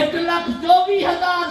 1,24,000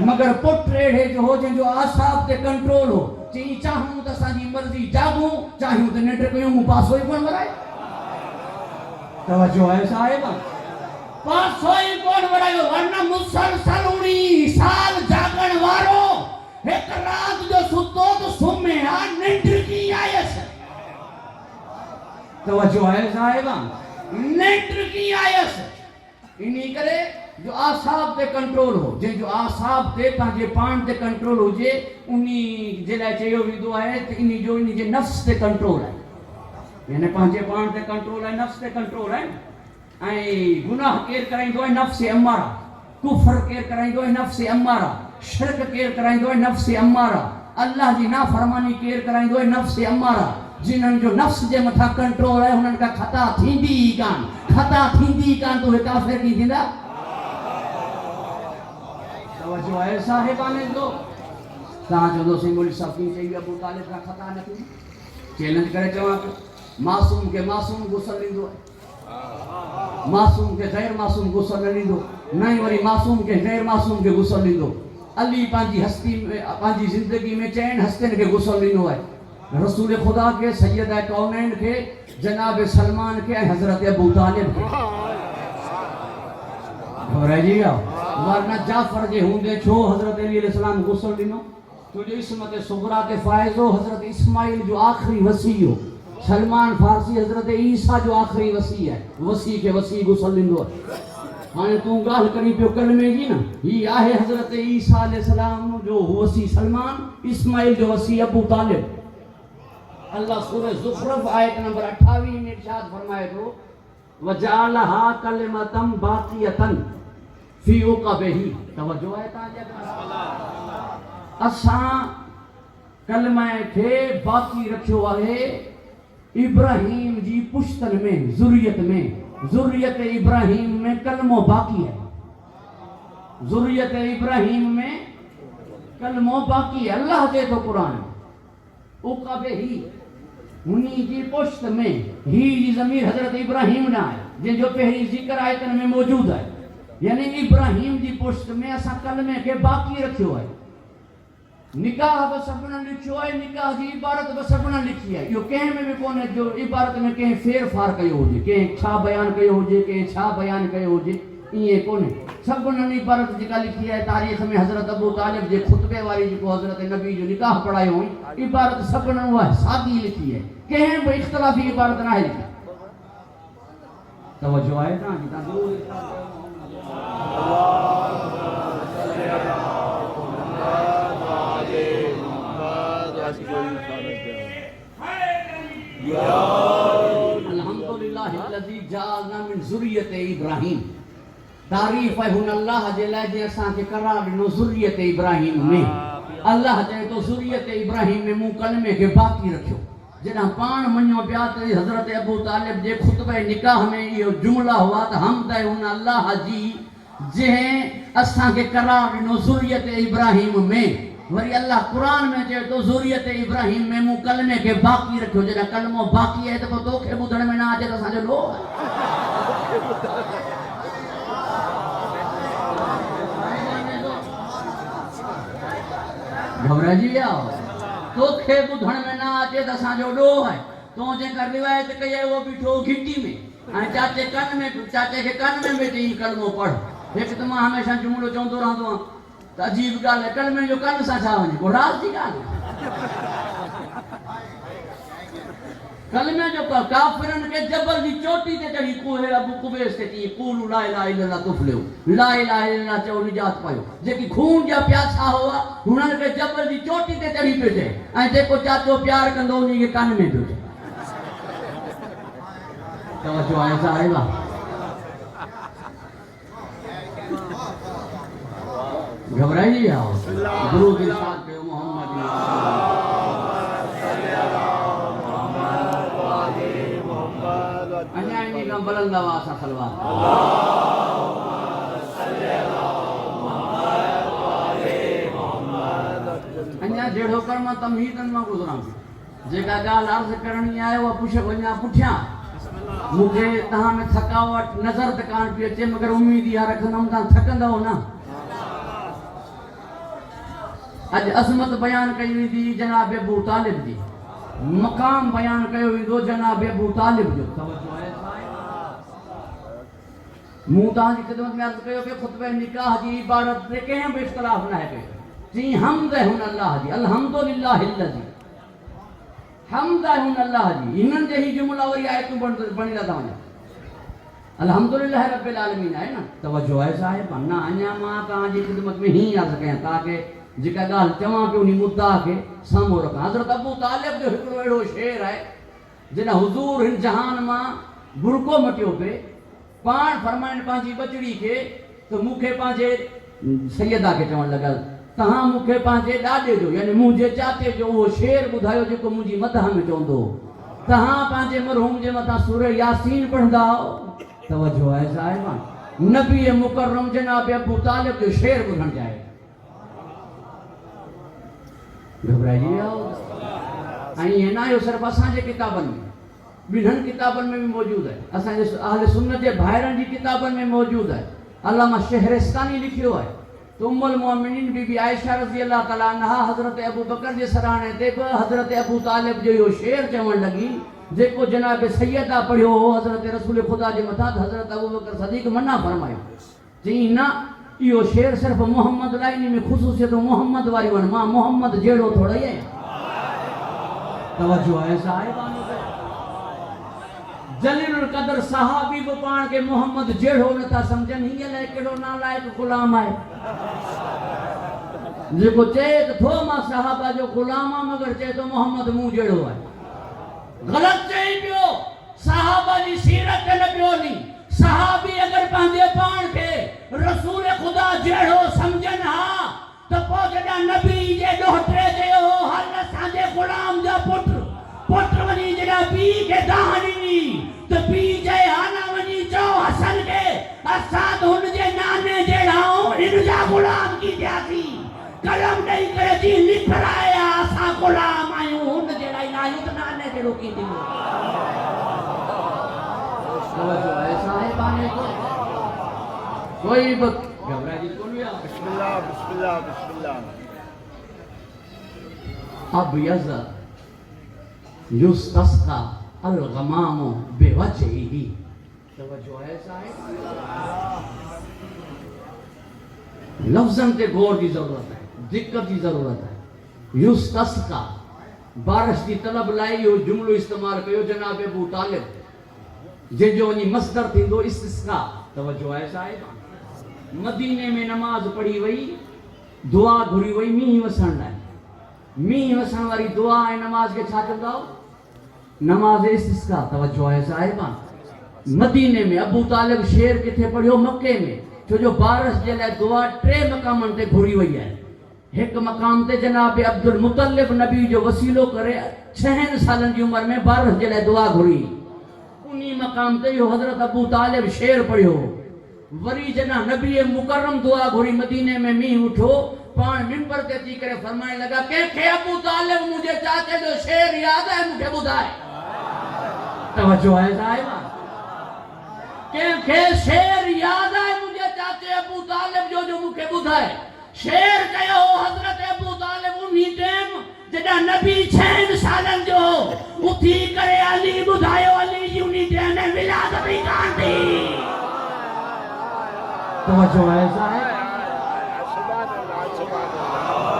مگر پٹ ریڑھے جو ہو جن جو آساب تے کنٹرول ہو چی چاہوں تا سانجی مرضی جاگوں چاہوں تے نیٹر کیوں مو پاس ہوئی کون برائے توجہ ہے صاحبہ پاس ہوئی کون برائے ورنہ مسلسل 19 سال جاگن وارو ایک رات جو ستو تو سمیں آن نیٹر کی آیس توجہ ہے صاحبہ نیٹر کی آیس انہی کرے جو آساب تے کنٹرول ہو جو آساب تے پانچے پان تے کنٹرول ہو جے انہی جلائے چاہیو بھی دعا ہے تو انہی جو انہی جے نفس تے کنٹرول ہے یعنی پانچے پان تے کنٹرول ہے نفس تے کنٹرول ہے گناہ کیر کرائیں دو ہے نفس امارہ کفر کیر کرائیں دو ہے نفس امارہ شرک کیر کرائیں دو ہے نفس امارہ اللہ جی نافرمانی کیر کرائیں دو ہے نفس امارہ جنہن جو نفس جے متھا کنٹرول ہے انہن کا خطا تھیندی کان تو ہے کافر کی تھیندا توجہ ہے صاحبانے دو تاں جو دو سنگولی صاحب کی چاہیے ابو طالب کا خطا نہ تھی چیلنج کرے چاہاں کہ معصوم کے معصوم غسل لیندو ہے معصوم کے غیر معصوم غسل نہ لیندو نہیں وری معصوم کے غیر معصوم کے غسل لیندو علی پانچی ہستی میں پانچی زندگی میں چین ہستن کے غسل لیندو ہے رسول خدا کے سیدہ کونین کے جناب سلمان کے حضرت ابو طالب کے اور ہے جی ورنہ جعفر جے ہوں دے چھو حضرت علیہ السلام غسل دینو تو جو اسمت صغرات فائز ہو حضرت اسماعیل جو آخری وسیع ہو سلمان فارسی حضرت عیسیٰ جو آخری وسیع ہے وسیع کے وسیع غسل دینو ہاں تو گال کری پیو کلمے جی نا یہ آہے حضرت عیسیٰ علیہ السلام جو وسیع سلمان اسماعیل جو وسیع ابو طالب اللہ سورہ زخرف آیت نمبر 28 میں ارشاد فرمائے تو وَجَعَلَهَا كَلِمَةً بَاقِيَةً فِي عُقَبِهِ توجہ ہے تاجہ اساں کلمہ کے باقی رکھو ہے ابراہیم جی پشتن میں ذریت ابراہیم میں کلمہ باقی ہے ذریت ابراہیم میں کلمہ باقی ہے اللہ دے تو قرآن عُقَبِهِ انہی کی پشت میں ہی جی ضمیر حضرت ابراہیم نہ آئے جن جو پہلی ذکر آیتن میں موجود ہے یعنی ابراہیم جی پشت میں ایسا کلمے کے باقی رکھو ہے نکاح بس اپنا لکھو ہے نکاح جی عبارت بس اپنا لکھی ہے یہ کہیں میں بھی کون ہے جو عبارت میں کہیں فیر فار کہے ہو جے کہیں چھا بیان کہے ہو جے کہیں چھا بیان کہے ہو جے یہ کون ہے سب کو ننی عبارت جکا لکھی ہے تاریخ میں حضرت ابو طالب جے خطبے والی جکو حضرت نبی جو نکاح پڑھائے ہوئی عبارت سب نے ہوا ہے سادی لکھی ہے کہیں وہ اختلافی عبارت نہ ہے لکھی توجہ ہے نا جتا ضرور الحمدللہ الذی جعلنا من ذریت ابراہیم تعریف ہے ہن اللہ جلائے جے اساں کے قرار ڈنو ذریت ابراہیم میں اللہ جائے تو ذریت ابراہیم میں منہ کلمے کے باقی رکھو جنہاں پان منو پیات حضرت ابو طالب جے خطبہ نکاح میں یہ جملہ ہوا تو ہم دے ہن اللہ جی جہیں اساں کے قرار ڈنو ذریت ابراہیم میں وری اللہ قرآن میں جائے تو ذریت ابراہیم میں منہ کلمے کے باقی رکھو جنہاں کلمہ باقی ہے تو تو کھے بدھڑ میں نہ آجے تو اساں جو لو گھبرا جی آؤ تو کھے بدھڑ میں نہ آجے تو اساں جو لو ہے تو جے کر روایت کہے وہ بیٹھو گھٹی میں چاچے کے کن میں بیٹھے یہ کلمہ پڑھ ایک تو میں ہمیشہ جملو چاہوں رہا تو عجیب گال ہے کلمے جو کن سا چھا ونجے کو راز دی گال کلمے جو کافرن کے جبل دی چوٹی تے چڑھی کوہ ابو قبیس تے چیئے قولو لا الہ الا اللہ تفلہو لا الہ الا اللہ چاہو نجات پائیو جے کی خون جا پیاسا ہوا ہنن کے جبل دی چوٹی تے چڑھی پہ جائے این جے کو چاچو پیار کندو انہی کے کن میں پہ جائے توجہ آئے صاحبہ گھبرائی آؤ درود ارشاد پہ محمد انہی کا بلند آواز خلوات انہی جڑو کرما تمہیدن میں گزران جے کا گال عرض کرنی آئے وہ پوچھے بنیا پوچھیا مجھے تہاں میں تھکاوٹ نظر تکان پی اچے مگر امیدی آ رکھنا ہم تہاں تھکندہ ہو نا اج عظمت بیان کئی ویندی جناب ابو طالب دی، مقام بیان کیو ویندو جناب ابو طالب جو. توجہ ہے موں تاں جی خدمت میں عرض کیو کہ خطبہ نکاح جی عبارت تے کہیں بھی اختلاف نہ ہے کہ جی حمد ہے اللہ جی، الحمدللہ الذی حمد ہے اللہ جی، انہن جہی جملہ وہی آیتوں بنی رہتا ہوں الحمدللہ رب العالمین ہے نا. توجہ ہے صاحب انا انیا ماں تاں جی خدمت میں ہی عرض کہیں تاکہ جکا گال چواں پہ انہی مدعا کے سامو رکھا. حضرت ابو طالب جو ہکڑو ایڑو شعر ہے جنہ حضور ہن جہان ماں برکو مٹیو پہ پان فرمائن پانچی بچڑی کے تو مکھے پانچے سیدہ کے چون لگا تہاں مکھے پانچے ڈاڈے جو یعنی مجھے چاہتے جو وہ شعر بدھائیو جو کو مجھے مدح میں چوندو تہاں پانچے مرحوم جے متا سورہ یاسین پڑھدا. توجہ ہے صاحب نبی مکرم جناب ابو طالب جو شعر بدھن جائے گھبرائی آؤ آئیں نا یہ صرف اساں جے کتابن میں بنہن کتابن میں بھی موجود ہے، اساں جے اہل سنت جے بھائرن جی کتابن میں موجود ہے. علامہ شہرستانی لکھیو ہے تو ام المومنین بی بی عائشہ رضی اللہ تعالیٰ عنہ حضرت ابو بکر جے سرانے تے حضرت ابو طالب جو یہ شعر چون لگی جے کو جناب سیدہ پڑھیو ہو حضرت رسول خدا جے متھا حضرت ابو بکر صدیق منع فرمائیو جی نا یہ شعر صرف محمد لائنی میں خصوصیت محمد واری ون ماں محمد جیڑو تھوڑا ہی ہے. توجہ ہے صاحبان جلیل القدر صحابی کو پان کے محمد جیڑو نتا سمجھن ہی لے کڑو نا لائق غلام آئے جے کو چیت تھو ماں صحابہ جو غلامہ مگر چے تو محمد مو جیڑو آئے غلط چاہی پیو. صحابہ جی سیرت کے نبیوں نہیں صحابی اگر پاندے پان کے رسول خدا جیڑو سمجھن ہاں تو پوچھنا نبی جے ڈوٹرے دے ہو ہر ساندے غلام جا پتر ونی جڑا بی کے دہانی نی تو بی جے آنا ونی جو حسن کے اساد ہن جے نانے جیڑا ہوں ان جا غلام کی جاتی قلم نہیں کرے جی لکھ رہا آسا غلام آئیوں ہن جیڑا ہی نائیوں تو نانے جیڑو کی دی توجہ ہے صاحبانے کو کوئی گھبرا جی کون بھی بسم اللہ بسم اللہ بسم اللہ. اب یزا یستسقا الغمام بوجہی. توجہ ہے صاحب لفظاں تے غور کی ضرورت ہے، دقت کی ضرورت ہے. یستسقا بارش کی طلب لائی ہو جملو استعمال کیو جناب ابو طالب جن جو انہی مصدر تھی دو استسقا. توجہ ہے صاحب مدینے میں نماز پڑھی وئی دعا گھری وئی میہ وسن لائے میہ وسن واری دعا ہے نماز کے چھا چل داؤ نماز استسقا. توجہ ہے صاحبان مدینے میں ابو طالب شعر کتھے پڑھیو مکے میں جو بارش جلے دعا ٹرے مقامن تے گھری وئی ہے. ایک مقام تے جناب عبد المطلب نبی جو وسیلو کرے 6 سالن کی عمر میں بارش جلے دعا گھری انہی مقام تے جو حضرت ابو طالب شعر پڑھیو وری جنا نبی مکرم دعا گھری مدینے میں میہ اٹھو پان منبر تے تھی کرے فرمائے لگا کہ ابو طالب مجھے چاہتے جو شعر یاد ہے مجھے بدھائے. توجہ ہے صاحبہ کہ شعر یاد ہے مجھے چاہتے ابو طالب جو مجھے بدھائے. شعر کہو حضرت ابو طالب انہی ٹیم جڑا نبی 6 سالن جو اٹھی کرے علی بدھائیو علی انہی ٹیم میں ولادت ہی کان دی. توجہ ہے صاحب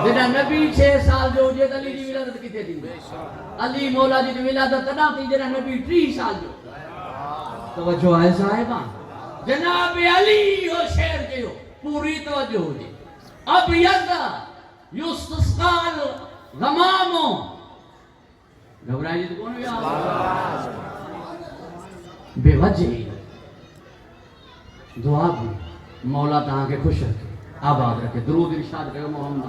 جڑا نبی 6 سال جو جے علی دی ولادت کتے تھی علی مولا جی دی ولادت تدا تھی جڑا نبی 3 سال جو. توجہ ہے صاحبان جناب علی ہو شعر کہو پوری توجہ ہو جی. اب یزا یستسقا الغمام گھبرائی جی تو کون بھی آواز بے وجہ دعا بھی مولا تہاں کے خوش رکھے آباد رکھے. درود ارشاد کرو محمد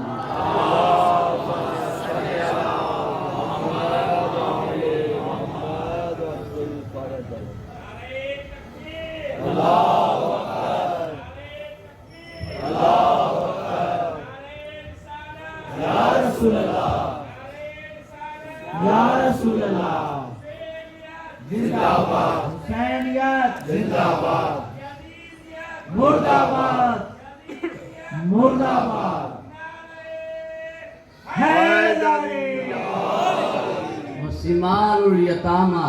یا رسول اللہ یا رسول اللہ زندہ باد حسینیت زندہ باد مرد آباد مرد آباد وسمال الیتاما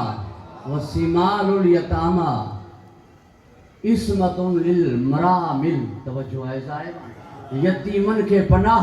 وسمال الیتاما عصمت للمرامل. توجہ ہے صاحب. یتیمن کے پناہ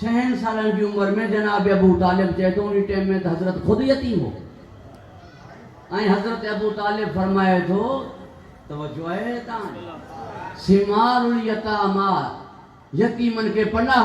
6 سالن کی عمر میں جناب ابو طالب چاہے تو انہی ٹائم میں حضرت خود یتیم ہو. حضرت ابو طالب فرمائے تو توجہ ہے تاں سمال الیتاما یتیمن کے پناہ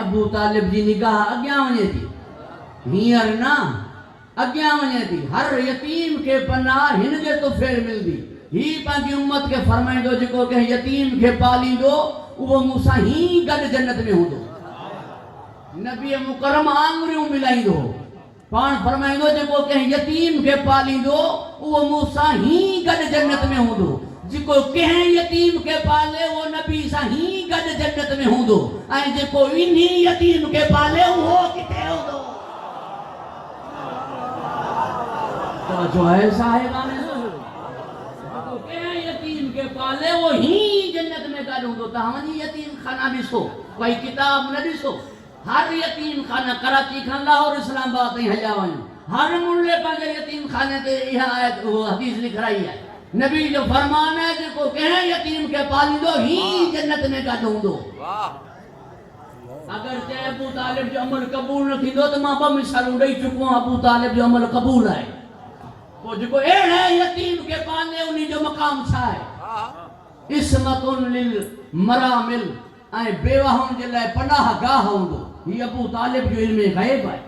ابو طالب جی نگاہ اگیاں ونے تھی ہیر نا اگیاں ونے تھی. ہر یتیم کے پناہ ہن کے تو پھر مل دی. ہی پانچی امت کے فرمائیں دو جکو کہ یتیم کے پالی دو وہ موسیٰ ہی گڈ جنت میں ہوں دو. نبی مکرم آنگریوں ملائی دو پان فرمائیں دو جکو کہ یتیم کے پالی دو وہ موسیٰ ہی گڈ جنت میں ہوں دو. جکو کہیں یتیم کے پالے وہ نبی سا ہی گڈ جنت میں ہوں دو. آئیں جکو انہی یتیم کے پالے وہ کتے ہوں دو. توجہ ہے صاحبان یتیم کے پالے وہ ہی جنت میں گاڑوں دو. تاہمانی یتیم خانہ بھی سو کوئی کتاب نہ بھی سو. ہر یتیم خانہ کراچی کھان لاہور اسلام آباد نہیں ہجاوان ہر ملے پاگے یتیم خانے تے یہاں آیت وہ حدیث لکھ رہی ہے. نبی جو فرمان ہے جن کو کہیں یتیم کے پالی دو ہی جنت میں گاڑوں دو. اگر چاہے ابو طالب جو عمل قبول نہ تھی دو تو ماں با مثالوں ڈئی چکوں ابو طالب جو عمل قبول ہے وہ جو کو ایڑ ہے یتیم کے پانے انہی جو مقام چھائے. عصمت للمرامل آئے بیوہوں جلائے پناہ گاہ ہوں دو. یہ ابو طالب جو علم غیب ہے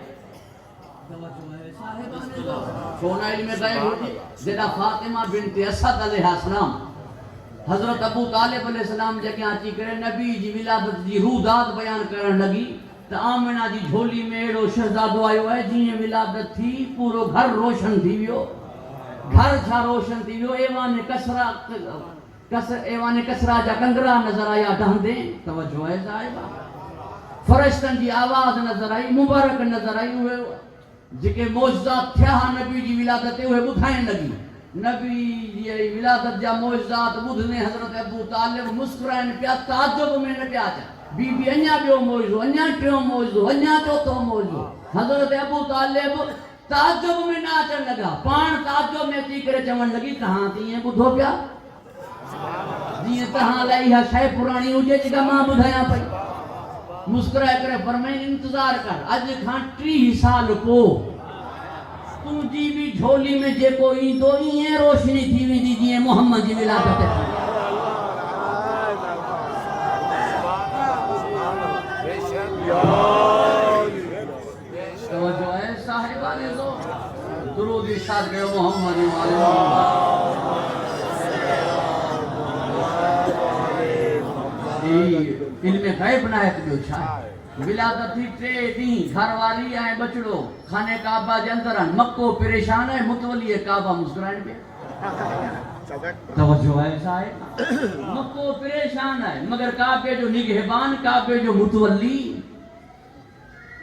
سونا علم غیب ہوتی جدا فاطمہ بنت اسد علیہ السلام حضرت ابو طالب علیہ السلام جگہ آچی کرے نبی جی ولادت جی روح داد بیان کرن لگی تو آمنہ جی جھولی میں ایڑو شہزادو آئیو ہے جیئے ولادت تھی پورو گھر روشن تھی ویو. گھر چھا روشن تھی ویو. ایوان کسرا جا کنگرا نظر آیا ڈھن دیں. توجہ ہے صاحبہ. فرشتن جی آواز نظر آئی مبارک نظر آئی ہوئے جکے موجزات تھیا نبی جی ولادت ہوئے بدھائیں لگی. نبی جی ولادت جا موجزات بدھنے حضرت ابو طالب مسکرائن پیا تعجب میں نہ پیا چا. بی بی انیا بیو موجزو انیا ٹیو موجزو انیا چوتھو موجزو. حضرت ابو طالب تعجب میں ناچن لگا. پان تعجب میں تی کرے چمن لگی کہاں تھی ہیں بدھو پیا جی تہاں لائی ہے شاہ پرانی ہوجے جگہ ماں بدھایا پئی. مسکرائے کرے فرمائیں انتظار کر اج کھان 30 سال کو تو جی بھی جھولی میں جے کوئی دو یہ روشنی تھی وی دی جی محمد جی ولادت تھی. توجہ ہے صاحبان دو درود ارشاد کرو محمد وعلی علم غیب نہ ہے جو چھا ولادت تھی 3 دن گھر والی آئے بچڑو کھانے کعبہ جے اندر مکو پریشان ہے متولی کعبہ مسکرائن پہ. توجہ ہے صاحب. مکو پریشان ہے مگر کعبے جو نگہبان کعبے جو متولی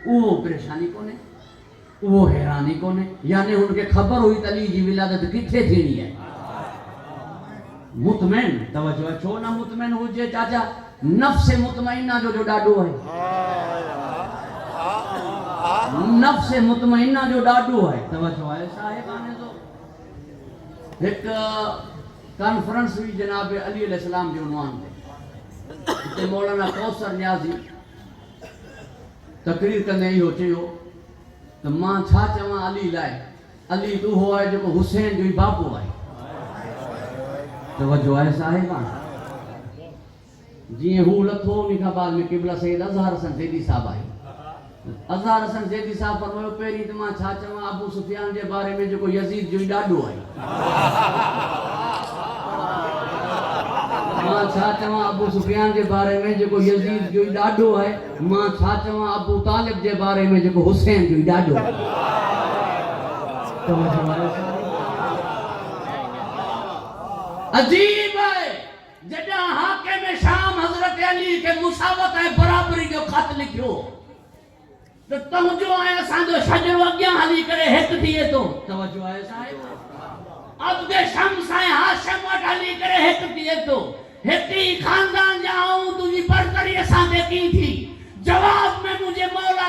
وہ پریشانی کونے وہ حیرانی کونے. یعنی ان کے خبر ہوئی تلی جی ولادت کتھے تھینی ہے. مطمئن توجہ ہے چھو نہ مطمئن ہو جے چاچا نفس مطمئنہ جو ڈاڈو ہے نفس مطمئنہ جو ڈاڈو ہے. توجہ ہے صاحبانے تو ایک کانفرنس ہوئی جناب علی علیہ السلام جو عنوان تھے مولانا کوثر نیازی تقریر کرنے ہی ہو چاہیے تو ماں چھا چواں علی لائے علی تو ہوا ہے جو حسین جو ہی باپو ہے. توجہ ہے صاحبان. جی ہو لتھو نکھا بعد میں قبلہ سید اظہر حسن زیدی صاحب آئی. اظہر حسن زیدی صاحب فرمائے پہری تو ماں چھا چواں ابو سفیان کے بارے میں جو کو یزید جو ہی ڈاڈو آئی. ماں چھا چواں ابو سفیان کے بارے میں جو کو یزید جو ہی ڈاڈو ہے. ماں چھا چواں ابو طالب کے بارے میں جو کو حسین جو ہی ڈاڈو ہے. عجیب ہے جدہ حاکم شام حضرت علی کے مساوت ہے برابری جو خط لکھو تو توجہ ہے اساں جو شجر اگیاں حلی کرے ہک دیے تو توجہ ہے صاحب. عبد شمس ہے ہاشم وٹ حلی کرے ہک دیے تو ہتی خاندان جاؤں تجھی برتری اساں دے کی تھی. جواب میں مجھے مولا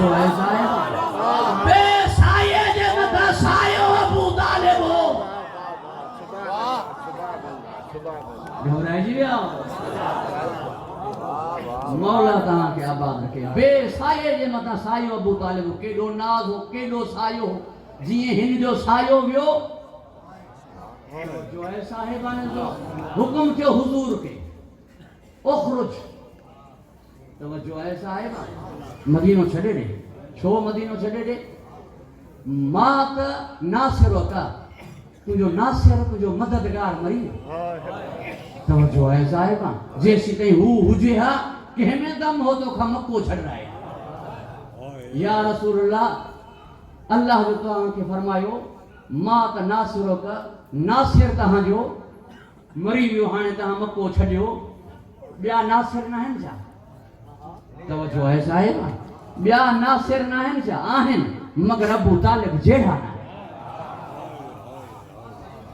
توجہ ہے صاحب بے سایے جے متا سایو ابو طالب ہو گھبرائے جی بیا مولا تاں کے آباد رکھے بے سایے جے متا سایو ابو طالب ہو کیڈو ناز ہو کیڈو سایو ہو جیئے ہن جو سایو ویو جو ہے صاحبان جو حکم کیوں حضور کے اخرج توجہ ہے صاحبان مدینوں چھڑے دے چھو مدینوں چھڑے دے مات ناصروں کا تجھو ناصر تجھو مددگار مری توجہ ہے صاحبان جیسی کہیں ہوجے ہاں کہ ہمیں دم ہو تو مکو چھڑ رہا ہے یا رسول اللہ اللہ جو تو کے فرمایو مات ناصروں کا ناصر تہاں جو مری ویو ہانے تہاں مکو چھڑیو بیا ناصر نہ ہیں جا توجہ ہے صاحب بیا ناصر نہ ہیں جا آہن مگر ابو طالب جیڑا نہ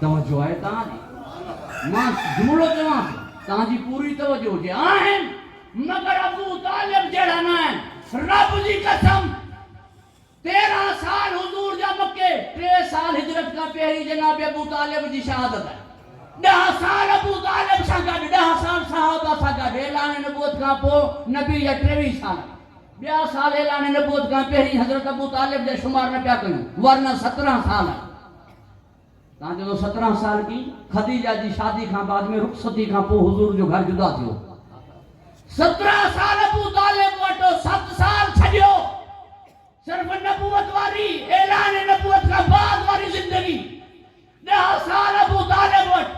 توجہ ہے تہاں جی ماں جملو جماں تہاں جی پوری توجہ جی آہن مگر ابو طالب جیڑا نہ ہیں رب جی قسم 13 سال حضور جا مکے 3 سال ہجرت کا پہری جناب ابو طالب جی شہادت ہے 10 سال ابو طالب ساگا 10 سال صحابہ ساگا اعلان نبوت کا پو نبی یا 23 سال 2 سال اعلان نبوت کا پہری حضرت ابو طالب دے شمار نہ پیا کروں ورنہ 17 سال ہے تاں جو 17 سال کی خدیجہ جی شادی کھاں بعد میں رخصتی کھاں پو حضور جو گھر جدا تھیو 17 سال ابو طالب وٹو 7 سال چھڈیو صرف نبوت واری اعلان نبوت کا بعد واری زندگی 10 سال ابو طالب وٹ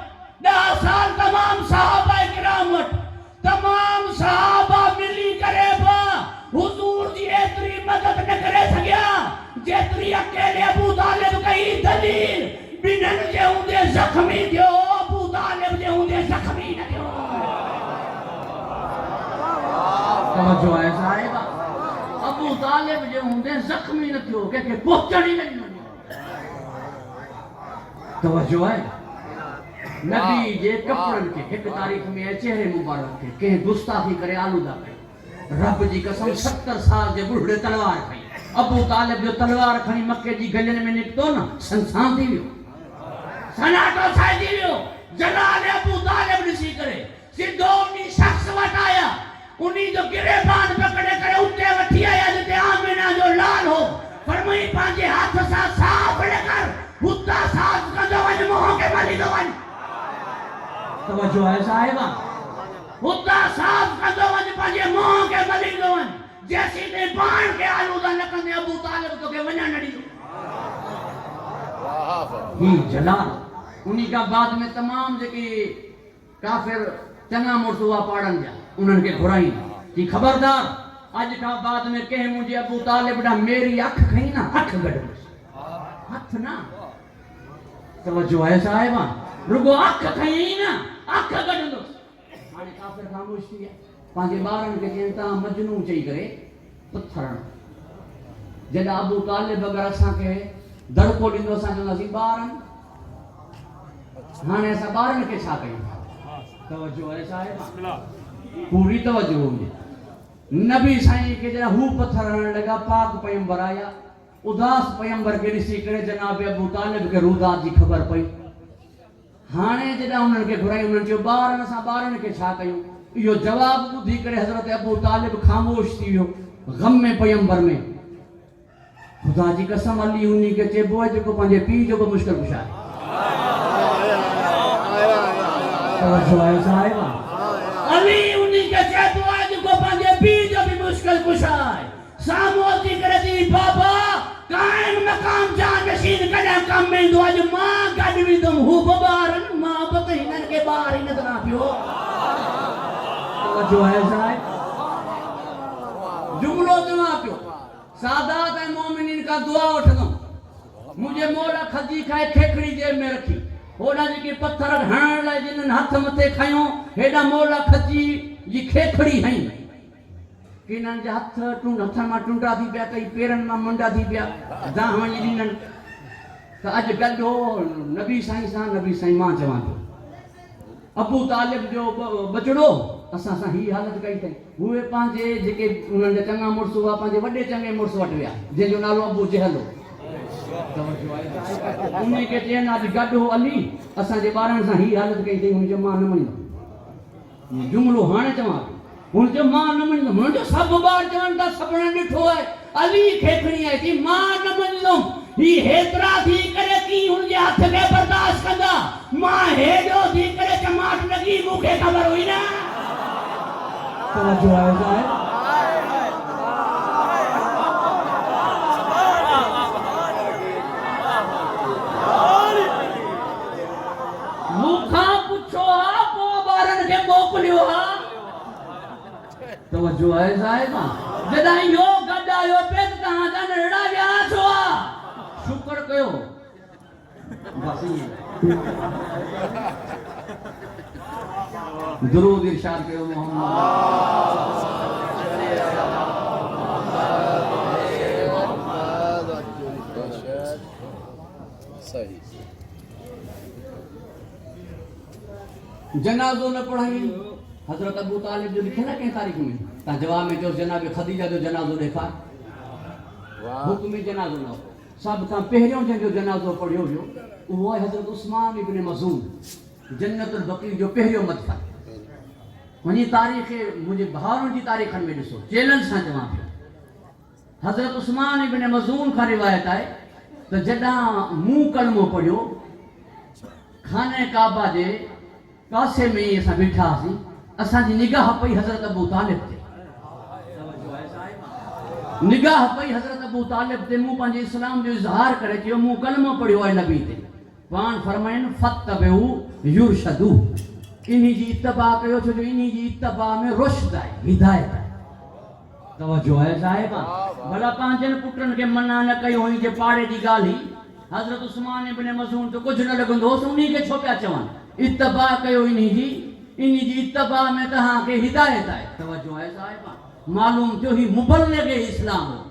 10 سال تمام صحابہ کرام وٹ تمام صحابہ ملی کرے با حضور جی اتری مدد نہ کرے سکیا جتری اکیلے ابو طالب کئی دلیل بنن جے ہوندے زخمی دیو ابو طالب جے ہوندے زخمی نہ دیو توجہ ہے صاحبہ ابو طالب جو ہوندے زخمی نہ تھیو کہ پہنچڑی نہیں توجہ ہے نبی جے کپڑن کے ایک تاریخ میں چہرے مبارک کے کہ گستاخی کرے آلودہ کرے رب جی قسم 70 سال جے بڑھڑے تلوار کھائی ابو طالب جو تلوار کھائی مکے جی گلن میں نکتو نا سنسان the view سناٹو Sai the view جلال ابو طالب نسی کرے سدھو انہی شخص وٹایا انہی جو گرے بان پکڑے کرے اٹھے وٹھی آیا جتے آمینہ جو لال ہو فرمائی پانچے ہاتھ سا صاف لے کر خودتا ساتھ کا دوان موہوں کے ملی دوان توجہ ہے صاحبہ خودتا صاف کا دوان پانچے موہوں کے ملی دوان جیسی نے بان کے آلودہ لکن دے ابو طالب تو کے ونیا نڑی دو ہی جلال انہی کا بعد میں تمام جگہ کافر چنگا مرسوہ پاڑن جا انہوں کے گھرائی کہ خبردار آج کا بعد میں کہیں مجھے ابو طالب نا میری اکھ کھئی نا اکھ گڑ ہاتھ نا توجہ ہے صاحبان رگو اکھ کھئی نا اکھ گڑ دو آنے کافر خاموش تھی ہے پانچے بارن کے جنتا مجنون چاہی کرے پتھرن جنہ ابو طالب اگر اساں کے در کو ڈندو اساں جو نسی بارن ہانے ایسا بارن کے چھا کہیں توجہ ہے صاحبان پوری توجہ ہوگی نبی سائیں کے جنہ ہو پتھر رہنے لگا پاک پیمبر آیا اداس پیمبر کے رسی کرے جناب ابو طالب کے رودات جی خبر پئی ہانے جنہ انہوں کے گھرائی انہوں جو بارن سا بارن کے چھا کیوں یہ جواب بدھی کرے حضرت ابو طالب خاموش تھی ہو غم میں پیمبر میں خدا جی قسم علی انہی کے چے بوئے جو کو پانجے پی جو کو مشکل کشا ہے توجہ ہے صاحبہ علی انہی کے چے بوئے جو کو پانجے پی جو بھی مشکل کشا ہے ساموتی کرے دی بابا قائم مقام جان نشین کدھا کم میں دو آج ماں گڑوی دم ہو ببارن ماں بطہینن کے بار ہی ندنا پیو توجہ ہے صاحب جملو دعا پیو سادات مومنین کا دعا اٹھ دوں مجھے مولا خدی کھائے کھیکڑی جیب میں رکھی ہوڑا جی کی پتھر گھان لائے جنن ہاتھ متے کھائیوں ہیڈا مولا خدی جی کھیکڑی ہیں کینن جا ہاتھ ہتھن ماں ٹونڈا تھی پیا کئی پیرن ماں منڈا تھی پیا داہاں جی دینن تو اج گل ہو نبی سائیں ماں چوان دو ابو طالب جو بچڑو اساں ساں ہی حالت کئی تھئی ہوئے پانجے جے انہن دے چنگا مرس ہوا پانجے وڈے چنگے مرس وٹ ویا جن جو نالو ابو جہل ہو انہیں کے چین آج گڈ ہو علی اساں جے بارن ساں ہی حالت کئی تھئی ان جو ماں نہ منی جملو ہانے چواں ان جو ماں نہ منی من جو سب بار چون تا سبن ڈٹھو ہے علی کھیکھنی ہے کہ ماں نہ منلم ہی ہیترا تھی کرے کی ان جے ہاتھ کے برداشت کندا ماں ہیڈو تھی کرے چماٹ لگی مکھے خبر ہوئی نا توجہ ہے صاحب مکھا پچھو ہا پو بارن کے موکلیو ہا توجہ ہے صاحب جدائیں یو گڈا یو پیت کہاں دا نڑا ویا چھوا شکر کیو بس یہ درود ارشاد کیو جنازو نہ پڑھائی حضرت ابو طالب جو لکھے نا کہیں تاریخ میں تا جواب میں جو جناب خدیجہ جو جنازو دیکھا حکم جنازو نہ ہو سب کا پہریوں جو جنازو پڑھیو جو وہ ہے حضرت عثمان ابن مظعون جنت البقیع جو پہریوں مت تھا ونی تاریخ مجھے بہاروں کی تاریخ میں ڈسو چیلنج سان جواب حضرت عثمان ابن مظعون کا روایت ہے تو جڈا منہ کلمو پڑھیو خانہ کعبہ دے کاسے میں اساں بیٹھا سی اساں دی نگاہ پئی حضرت ابو طالب تے نگاہ پئی حضرت ابو طالب تے منہ پنجے اسلام جو اظہار کرے کہ منہ کلمہ پڑھیو ہے نبی تے پان فرمائن فتبعو یرشدو انہی جی اتباع کیو چھو جو انہی جی اتباع میں رشد ہے ہدایت ہے توجہ ہے صاحبہ بھلا پانچن پٹن کے منع نہ کئی ہوئی جے پاڑے دی گالی حضرت عثمان ابن مظعون تو کچھ نہ لگندو انہی کے چھوپیا چوان اتباع کیو انہی جی اتباع میں کہاں کہ ہدایت ہے توجہ ہے صاحبہ معلوم جو ہی مبلغ اسلام ہو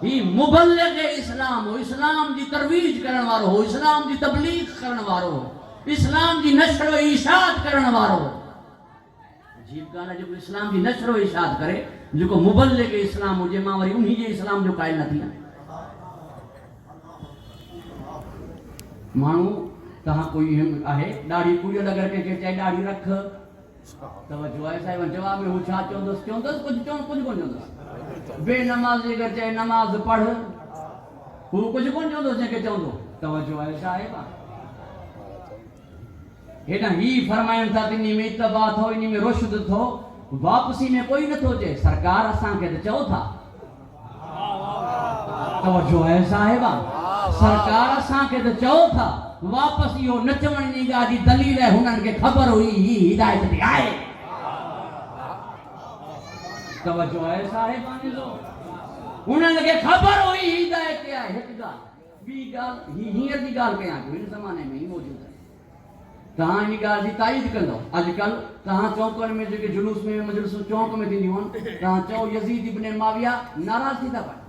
ہی مبلغ اسلام ہو اسلام دی ترویج کرن وارو ہو اسلام دی تبلیغ کرن وارو ہو اسلام دی نشر و اشاعت کرن وارو ہو عجیب گانا جو اسلام دی نشر و اشاعت کرے جو کو مبلغ اسلام ہو جے ماں وری انہی جے اسلام جو قائل نہ تھی مانو کہاں کوئی ہے داڑھی پوری لگر کے چاہے داڑھی رکھ توجہ ہے صاحب جواب میں ہوچا چوندس کچھ چوندس بے نمازی اگر چاہے نماز پڑھ وہ کچھ کون چوندس نے کہ چوندو توجہ ہے صاحب ایڈا ہی فرمائن تھا تنی میں اتباع تھو انہی میں رشد تھو واپسی میں کوئی نہ تھو جے سرکار اساں کے چو تھا توجہ ہے صاحبہ سرکار اساں کے چو تھا واپس یہ نچوڑ نگاہ دی دلیل ہے ہنن کے خبر ہوئی ہی ہدایت دی آئے توجہ ہے صاحبانی لو ہنن کے خبر ہوئی ہدایت دی آئے ایک گال بی گال ہیر دی گال کہیں آگے ان زمانے میں ہی موجود ہے تہاں انہی گال دی تائید کر دو آج کل تہاں چوکن میں جو کہ جلوس میں مجلس چوک میں دی ہون تہاں چو یزید ابن معاویہ ناراض تھی تھا پڑھ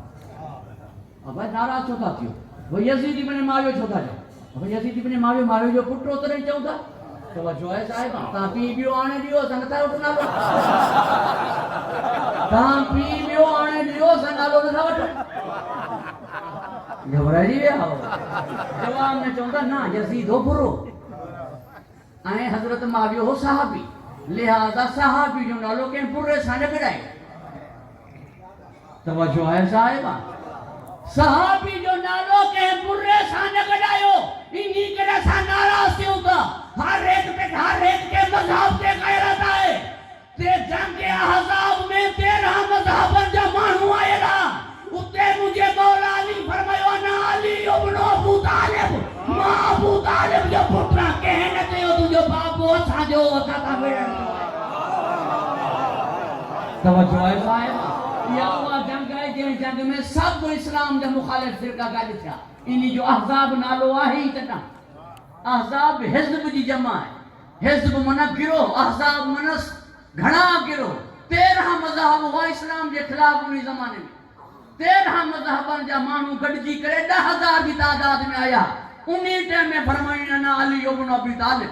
اب ناراض چھوتا تھیو وہ یزید ابن معاویہ چھوتا جو یزید ابن معاویہ جو پٹرو تو نہیں چاہتا توجہ ہے صاحب تاں پی بیو آنے دیو سنتا اٹھنا لو تاں پی بیو آنے دیو سنتا لو نہ وٹھو گھبرائی دی ہو جواب میں چاہتا نا یزید ہو برو آئے حضرت معاویہ ہو صحابی لہذا صحابی جو نالو کے برے سانے گڑائے توجہ ہے صاحب صحابی جو نالو کے برے سانے گڑائیو انہی کے رسا ناراض سے ہوگا ہر ایک کے مذہب کے غیرت آئے تے جنگ احزاب میں 13 مذہبن جمانو آئے گا اتے مجھے مولا علی فرمائیو نا علی ابن ابو طالب ماں ابو طالب جو پٹرا کہنے ہو تو جو باپو اچھا جو ہوتا تھا میرے توجہ ہے صاحب یا ہوا جنگ ہے جنگ میں سب اسلام جو مخالف فرقہ گالی تھا انہی جو احزاب نالو آہی اتنا احزاب حزب دی جمع ہے حزب منہ گرو احزاب منس گھنا گرو 13 مذہب ہوا اسلام کے خلاف انہی زمانے میں 13 مذہبان جا مانو گڑجی کرے 10,000 کی تعداد میں آیا انہی ٹیم میں فرمائینا نا علی ابن ابی طالب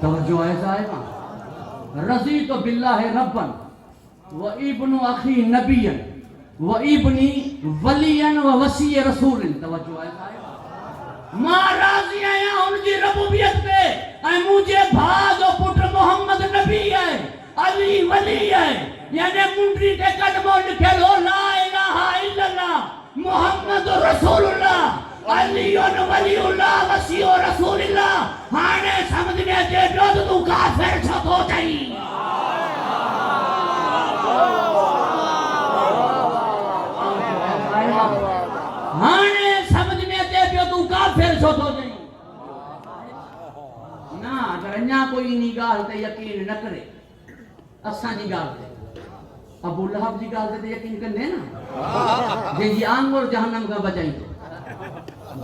توجہ ہے صاحبہ. رضیت باللہ ربن و ابن اخی نبیا و ابنی ولیا و وصی رسول. توجہ ہے صاحبہ. ماں راضی آیا ان کی ربوبیت پہ. اے مجھے بھاگ و پٹر محمد نبی ہے، علی ولی ہے. یعنی منڈری کے قدموں لکھے لو لا الہ الا اللہ محمد رسول اللہ علی ولی اللہ وصی رسول اللہ. ہانے سمجھنے دے جو تو کافر چھت ہو جائی. ہانے سمجھنے دے جو تو کافر چھت ہو جائی. نا اگر انہا کوئی نگاہ تے یقین نہ کرے اساں نگاہ تے ابو لہب جی گال تے یقین کرنے نا جے جی آنگور جہنم کا بچائی تو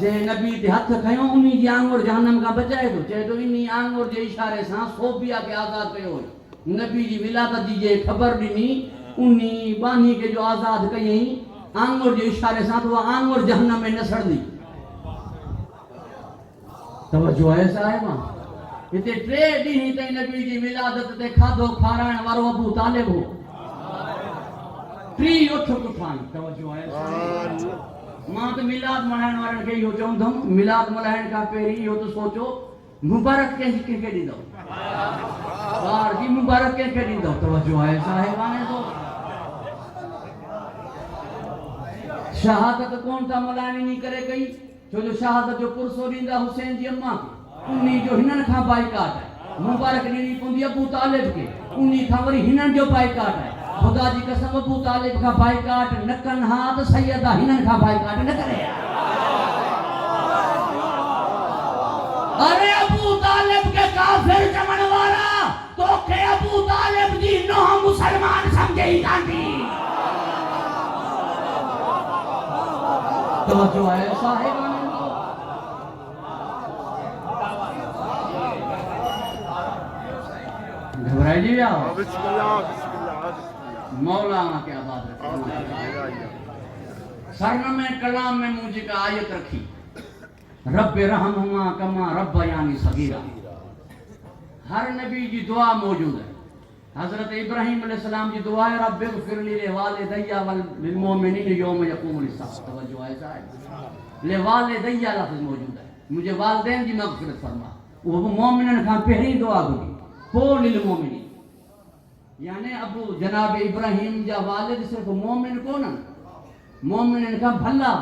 جے نبی تے ہتھ کھیوں انہی جی آنگور جہنم کا بچائے تو چاہے تو انہی آنگور جے اشارے ساں صوفیہ کے آزاد پہ ہوئی. نبی جی ولادت جی جے خبر دینی انہی بانی کے جو آزاد کہیں آنگور جے اشارے ساں تو وہ آنگور جہنم میں نسڑ دی. توجہ ہے صاحبہ. اتے ٹرے ڈی تے نبی جی ولادت تے کھادو کھارائن وارو ابو طالب ہو. ٹری اٹھ کٹھان. توجہ ہے صاحبہ. ماں تو میلاد منائن وارن کے یوں چون دھم میلاد منائن کا پیری یوں تو سوچو مبارک کے دی دو بار جی مبارک کے دی دو. توجہ ہے صاحبانے. تو شہادت کون تا ملانی نہیں کرے گئی جو شہادت جو پرسو دیندا حسین جی اماں کے انہی جو ہنن کھا بائیکاٹ ہے. مبارک دینی پوندی ابو طالب کے انہی کھا وری ہنن جو بائیکاٹ ہے. خدا جی قسم ابو طالب کا بائیکاٹ نکن ہاتھ سیدہ ہنن کا بائیکاٹ نہ کرے. ارے ابو طالب کے کافر جمن والا تو کہ ابو طالب جی نو مسلمان سمجھے ہی جانتی. توجہ ہے صاحبان. گھبرائی جی آؤ. مولانا کے آباد رکھیں. سرنم کلام میں مجھے کا آیت رکھی رب رحمہما کما رب یعنی صغیرہ. ہر نبی جی دعا موجود ہے. حضرت ابراہیم علیہ السلام جی دعا ہے رب اغفر لی لوالدی وللمؤمنین یوم یقوم الحساب. توجہ ہے صاحب. لوالدی لفظ موجود ہے. مجھے والدین جی مغفرت فرما. وہ مومنن کا پہلی دعا ہوگی پو للمؤمنین. یعنی ابو جناب ابراہیم جا والد صرف مومن کو نا مومنن کا بھلا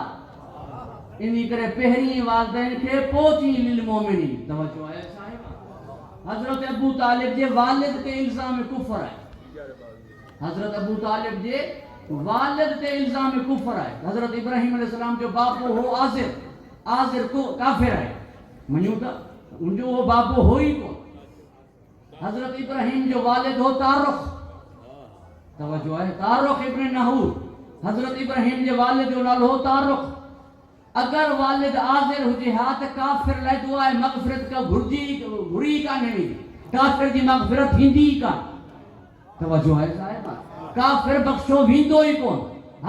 انہی کرے پہری والدین کے پوچی للمؤمنین. توجہ ہے صاحب. حضرت ابو طالب جے والد کے الزام کفر ہے. حضرت ابو طالب جے والد کے الزام کفر ہے. حضرت ابراہیم علیہ السلام جو باپو ہو آزر کو کافر ہے. منیو کا ان جو وہ باپو ہوئی کو. حضرت ابراہیم جو والد ہو تارخ. توجہ ہے. تارخ ابن نحور. حضرت ابراہیم جو والد جو نال ہو تارخ. اگر والد آزر ہو جہات کافر لائے دعائے مغفرت کا گھری کا نہیں کافر جی مغفرت ہندی کا. توجہ ہے صاحبہ. کافر بخشو ہندو ہی کون.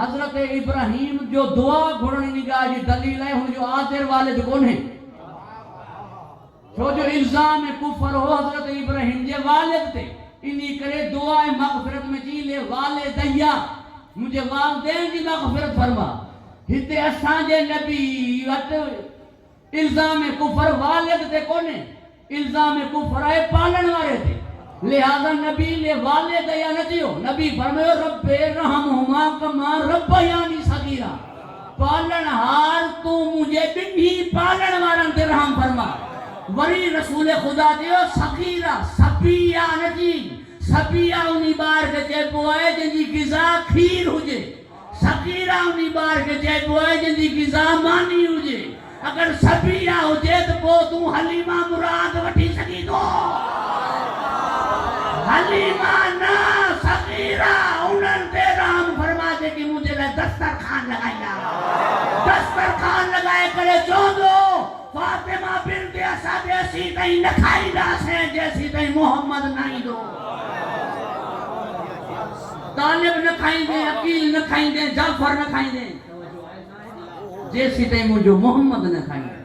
حضرت ابراہیم جو دعا گھڑنے نگاہ جی دلیل ہے ہن جو آزر والد کون ہے جو الزام کفر ہو حضرت ابراہیم جے والد تے انہی کرے دعائے مغفرت میں چی لے والدیا مجھے والدین جی مغفرت فرما. ہتے اساں جے نبی وقت الزام کفر والد تے کونے الزام کفر ہے پالن وارے تے. لہذا نبی لے والدیا نہ دیو. نبی فرمائے رب رحمہما کما رب یعنی صغیرہ. پالن ہار تو مجھے بنھی پالن وارن تے رحم فرما. وری رسول خدا دیو صغیرہ سبیہ نجی سبیہ انہی بار کے جے بوائے جن دی غذا کھیر ہوجے. صغیرہ انہی بار کے جے بوائے جن دی غذا مانی ہوجے. اگر سبیہ ہوجے تو تو حلیمہ مراد وٹھی سکی دو. حلیمہ نا صغیرہ انہن تے رحم فرما دے کہ مجھے لے دسترخوان لگایا. دسترخوان لگائے کرے جو دو فاطمہ بنت اسد ایسی تئی نہ کھائی راسیں جیسی تئی محمد نہیں دو. طالب نہ کھائیں دیں عقیل نہ کھائیں دیں جعفر نہ کھائیں دیں جیسی تئی مجھو محمد نہ کھائیں دیں.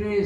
3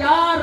4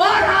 12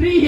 3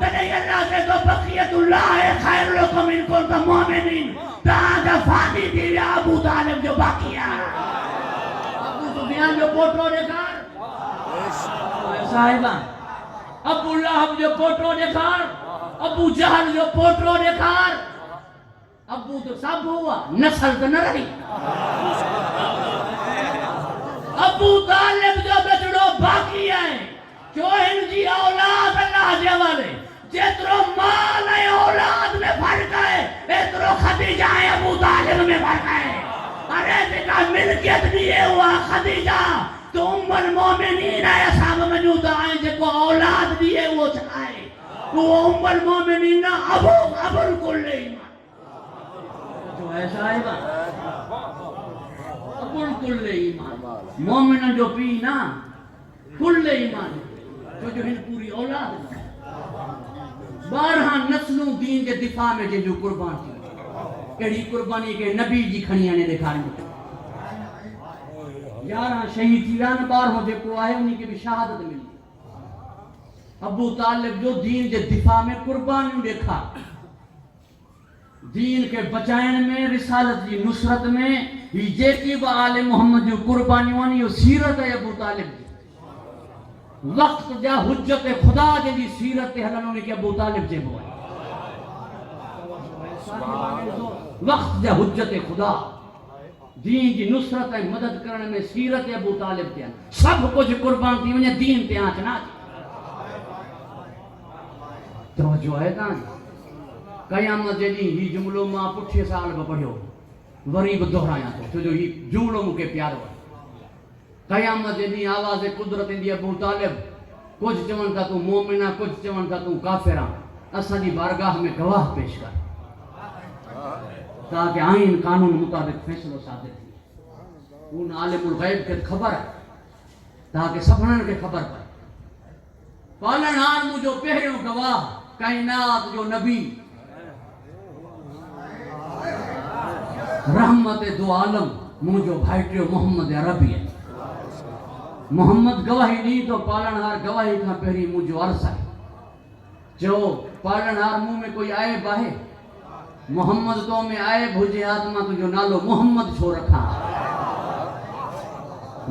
تدعی اللہ سے تو بقیت اللہ خیر لکم ان کنتم مومنین تاہاں فانی دیوی ابو طالب جو باقی ہے ابو سفیان جو پوٹرو دیکھار صاحبان ابو لہب جو پوٹرو دیکھار ابو جہل جو پوٹرو دیکھار ابو تو سب ہوا نسل تو نہ رہی ابو طالب جو بچڑو باقی ہے جو ان جی اولاد اللہ دے والے جترو مال ہے اولاد میں فرق ہے اترو خدیجہ ہے ابو طالب میں فرق ہے ارے دیکھا ملکیت دیئے ہوا خدیجہ تو ام المومنین ہے صاحب منوتا آئیں جے کو اولاد دیئے وہ چھائے وہ ام المومنین ابو الکل ایمان جو ایسا ہے ابو الکل ایمان مومن جو پی نا کل ایمان جو ہن پوری اولاد بارہاں نسلوں دین کے دفاع میں جو قربان تھی کہڑی قربانی کے نبی جی کھڑیاں نے دکھائی یاراں شہید تھی ران بارہوں دے کو آئے انہی کے بھی شہادت ملی ابو طالب جو دین کے دفاع میں قربانیوں دیکھا دین کے بچائن میں رسالت کی نصرت میں یہ جیتی و آل محمد جو قربانیوں یہ سیرت ہے ابو طالب دی وقت جا حجت خدا جی سیرت ہلنوں نے کہ ابو طالب جے بوائے وقت جا حجت خدا دین کی نصرت ہے مدد کرنے میں سیرت ابو طالب تے سب کچھ قربان تھی انہیں دین تے آنچ نہ توجہ ہے کہاں قیامت جی ہی جملوں ماں پٹھے سال با پڑھو وری با دہرایا تو جو ہی جملوں مکے پیارو ہے قیامت جی آواز قدرت دی ابو طالب کچھ چون تھا تو مومنہ کچھ چون تھا تو کافرہ اسا دی بارگاہ میں گواہ پیش کر تاکہ آئین قانون مطابق فیصلہ صادر تھی ان عالم الغیب کے خبر ہے تاکہ سفرن کے خبر پائے پالن آن مجھو پہروں گواہ کائنات جو نبی رحمت دو عالم مجھو بھائیٹریو محمد عربی ہے محمد گواہی نہیں تو پالن ہار گواہی کا پہری مجھو عرص ہے جو پالن ہار منہ میں کوئی آئے باہے محمد تو میں آئے بھوجے آدمہ تو جو نالو محمد چھو رکھا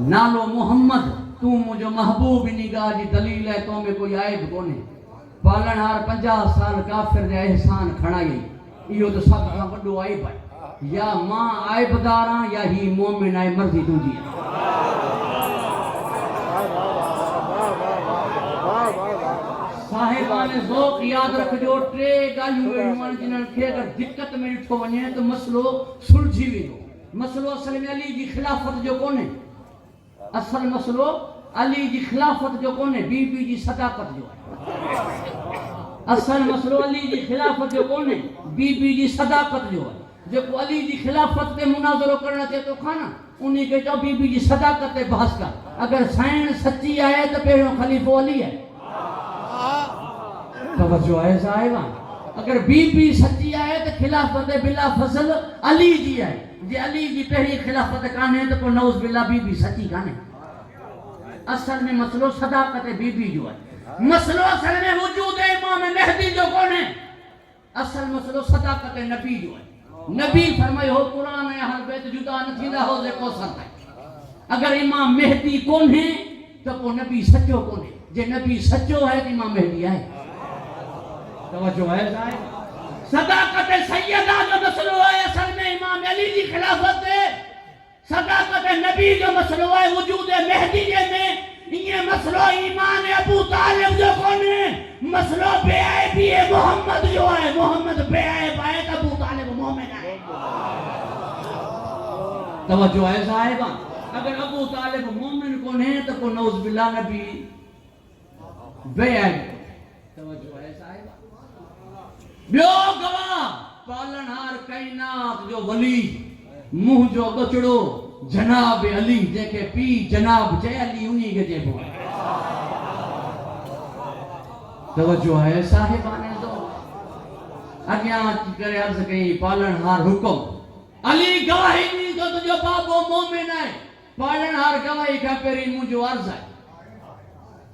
نالو محمد تو مجھو محبوب نگاہ جی دلیل ہے تو میں کوئی آئے بھونے پالن ہار 50 سال کافر دے احسان کھڑائی یہ تو سب کا وڈو آئے بھائی یا ماں آئے بداراں یا ہی مومن آئے مرضی تو جی صاحبان ذوق یاد رکھ جو ٹرے گالیوں ایمان جنہاں کھے اگر دقت میں اٹھو ونجے تو مسئلو سلجھی بھی دو مسئلو اصل میں علی جی خلافت جو کونے اصل مسئلو علی جی خلافت جو کونے بی بی جی صداقت جو ہے اصل مسئلو علی جی خلافت جو کونے بی بی جی صداقت جو ہے جو کو علی جی خلافت تے مناظرہ کرنا چاہے تو کھانا انہی کے جو بی بی جی صداقت تے بحث کر اگر سائن سچی آئے تو پہلوں خلیفہ علی ہے توجہ ہے صاحبان اگر بی بی سچی آئے تو خلافت بلا فضل علی جی آئے جی علی جی پہلی خلافت کانے تو کو نوز بلا بی بی سچی کانے اصل میں مسئلہ صداقت بی بی جو ہے مسئلہ اصل میں وجود امام مہدی جو کون ہے اصل مسئلہ صداقت نبی جو ہے نبی فرمائے ہو قرآن ہے اہل بیت جدا نہ تھی ہو دے کو سر ہے اگر امام مہدی کون ہے تو وہ نبی سچو کون ہے جے نبی سچو ہے تو امام مہدی ہے توجہ ہے صاحب صداقت سیدہ جو مسئلہ ہے اصل میں امام علی کی خلافت ہے صداقت نبی جو مسئلہ ہے وجود مہدی میں یہ مسئلہ ایمان ابو طالب جو کون ہے مسئلہ بے عیب ہے محمد جو ہے محمد بے عیب ہے ابو طالب مومن ہے توجہ ہے صاحبان اگر ابو طالب مومن کون ہے تو کو نوز باللہ نبی بے عیب توجہ ہے صاحبان بیو گواہ پالنہار کائنات جو ولی منہ جو بچڑو جناب علی دیکھے پی جناب جے علی انہی کے جے بو توجہ ہے صاحبانے دو اگیاں کرے عرض کہیں پالنہار حکم علی گواہی نہیں تو جو بابو مومن ہے پالنہار گواہی کا پیری مجھو عرض ہے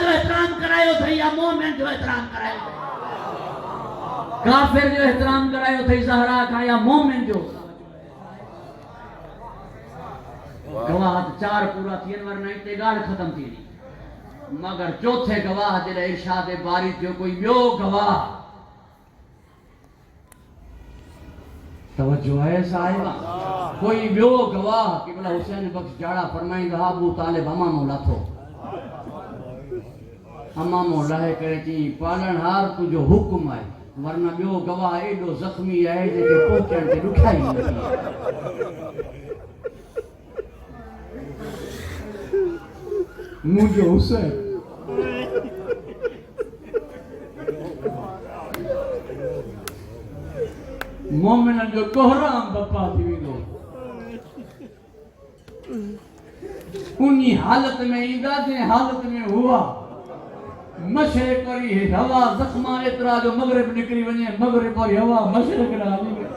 جو احترام کرائے تھے یا مومن جو احترام کرائے تھے؟ کافر جو احترام کرائے تھے زہرا کا یا مومن جو؟ گواہ چار پورا تھین ورنہ تے گال ختم تھی مگر چوتھے گواہ جڑا ارشاد باری جو کوئی بیو گواہ توجہ ہے صاحبہ کوئی بیو گواہ کہ بلا حسین بخش جاڑا فرمائیں گا ابو طالب امامو لاتھو امامو لہے کرے چی پالن ہار تجھو حکم آئے ورنہ بیو گواہ ایڈو زخمی ہے جے کہ پہنچن تے رکھائی نہیں مجھے حسین مومنن جو کوہرام بپا تھی دو انہی حالت میں ایندہ جن حالت میں ہوا مشرق وری ہے ہوا زخمہ اترا جو مغرب نکری ونجے مغرب وری ہوا مشرق رہا نہیں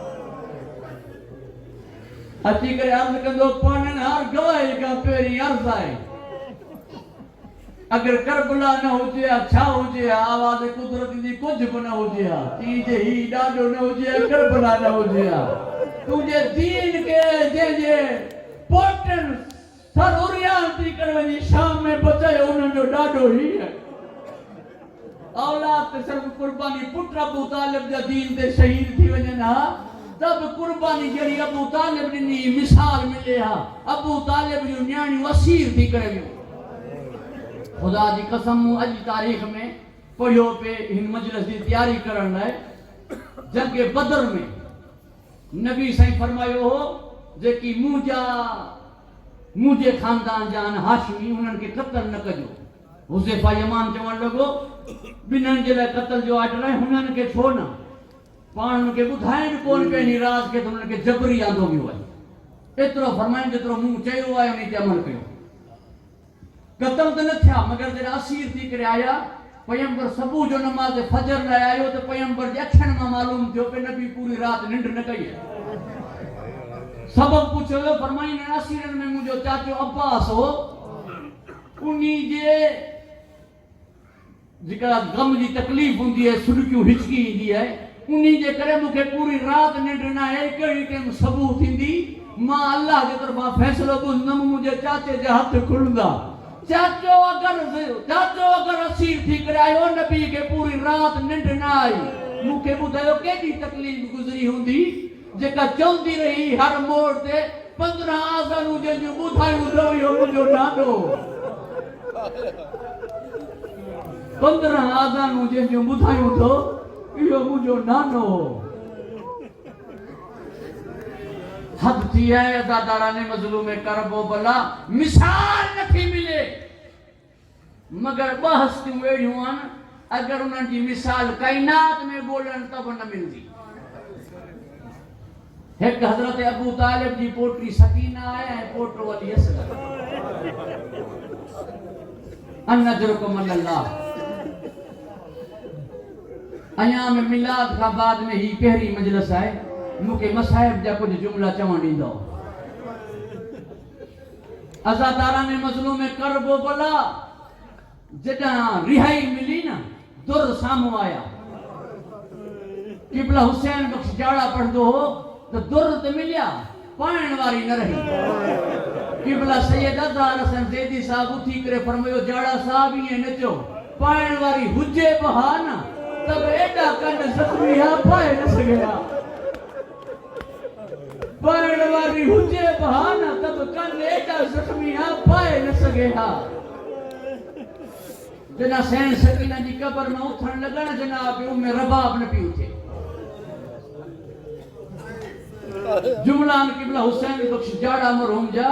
اچھی کرے عرض کندو پانن ہار گواہی کا پیری عرض آئے اگر کربلا نہ ہو جیا چھا ہو جیا آواز قدرتی دی کچھ بنا ہو جیا تیجے ہی ڈاڈو نہ ہو جیا کربلا نہ ہو جیا تجھے دین کے جے پوٹن سر اوریان تی کروانی شام میں بچائے انہوں جو ڈاڈو ہی ہے اولاد تے صرف قربانی پٹر ابو طالب جا دین تے شہید تھی وجنا تب قربانی جڑی ابو طالب نے مثال ملے ہا ابو طالب جو نیانی وسیر تھی کرے خدا جی قسم اج تاریخ میں پڑھو پہ ان مجلس دی تیاری کرن ہے جنگ بدر میں نبی صحیح فرمایو ہو جے کی مجھے خاندان جان ہاشمی انہن کے قتل نہ کجو حذیفہ یمان چوان لگو بنن جے قتل جو آٹ رہے انہن کے چھوڑنا پان کے بدھائن کون پہ نہیں راز کے تم کے جبری آندو بھی ہوئے اترو فرمائیں جترو منہ چاہیے ہوا ہے انہیں تے عمل کرو قتل تو نہ تھیا مگر جڑا اسیر تھی کرے آیا پیغمبر صبح جو نماز فجر لے آیو تو پیغمبر جے اکھن میں معلوم تھیو کہ نبی پوری رات ننڈ نہ کئی ہے سبب پوچھو فرمائیں نے اسیرن میں مجھو چاچو عباس ہو انہی جے جکڑا غم دی تکلیف ہوندی ہے سڑکیوں ہچکی ہوندی ہے انہی جے کرے مکھے پوری رات ننڈ نہ ہے کئی ٹائم صبح تھیندی ماں اللہ کے طرفا فیصلو بندم مجھے چاچے جے ہاتھ کھلدا چاچو اگر اسیر تھی کرائیو نبی کے پوری رات ننڈ نہ آئی مکھے بدھائیو کیڑی تکلیف گزری ہوندی جیکا چوندی رہی ہر موڑ تے 15 آزانو جو بدھائیو رویو مجھو نانو 15 آزانو جو بدھائیو تو یہ مجھو نانو حد تھی ہے ازاداران مظلوم کرب و بلا مثال نہ تھی ملے مگر بحث تھی ویڈیوان اگر انہوں کی مثال کائنات میں بولن تب نہ ملتی ایک حضرت ابو طالب جی پوٹری سکینہ آیا ہے پوٹر والی اصغر ان نجرکم اللہ ایام میلاد کا بعد میں ہی پہری مجلس آئے مکے مصاحب جا کچھ جملہ چوان ڈیندو ازاداران مظلوم کرب و بلا جدہ رہائی ملی نا در سامو آیا قبلہ حسین بخش جاڑا پڑھ دو ہو تو در تو ملیا پائن واری نہ رہی قبلہ سید ازہر حسن زیدی صاحب اٹھی کرے فرمایو جاڑا صاحب ہی نچو پائن واری حجے بہانا تب ایڈا کن زخمی ہاں پائے نہ سگیا پائن واری حجے بہانا تب کن ایڈا زخمی ہاں پائے نہ سگیا جنا سین سکینہ جی قبر میں اتھن لگنا جناب رباب نہ پی اٹھے جملان قبلہ حسین بخش جاڑا مرہوم جا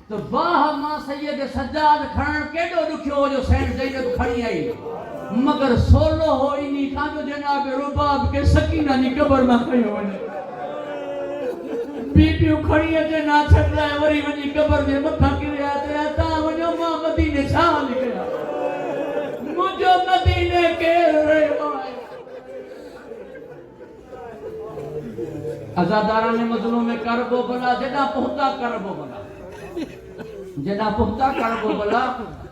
تو باہ ماں سید سجاد کھڑن کیڈو دکھیو ہو جو سین زینب کھڑی آئی مگر سولو ہو انہی کھان جو جناب رباب کے سکینہ جی قبر میں کھڑی ہونے بی پیو کھڑی ہے جو نہ چھٹ رہا ہے وری ونی قبر دے متھا کرے آتے رہتا وجو ماں مدینے چھاہ نکلا مجھو مدینے کے رہے آئے ازاداران مظلوم کرب و بلا جدا پہتا کرب و بلا جنا پختہ کر کو بلا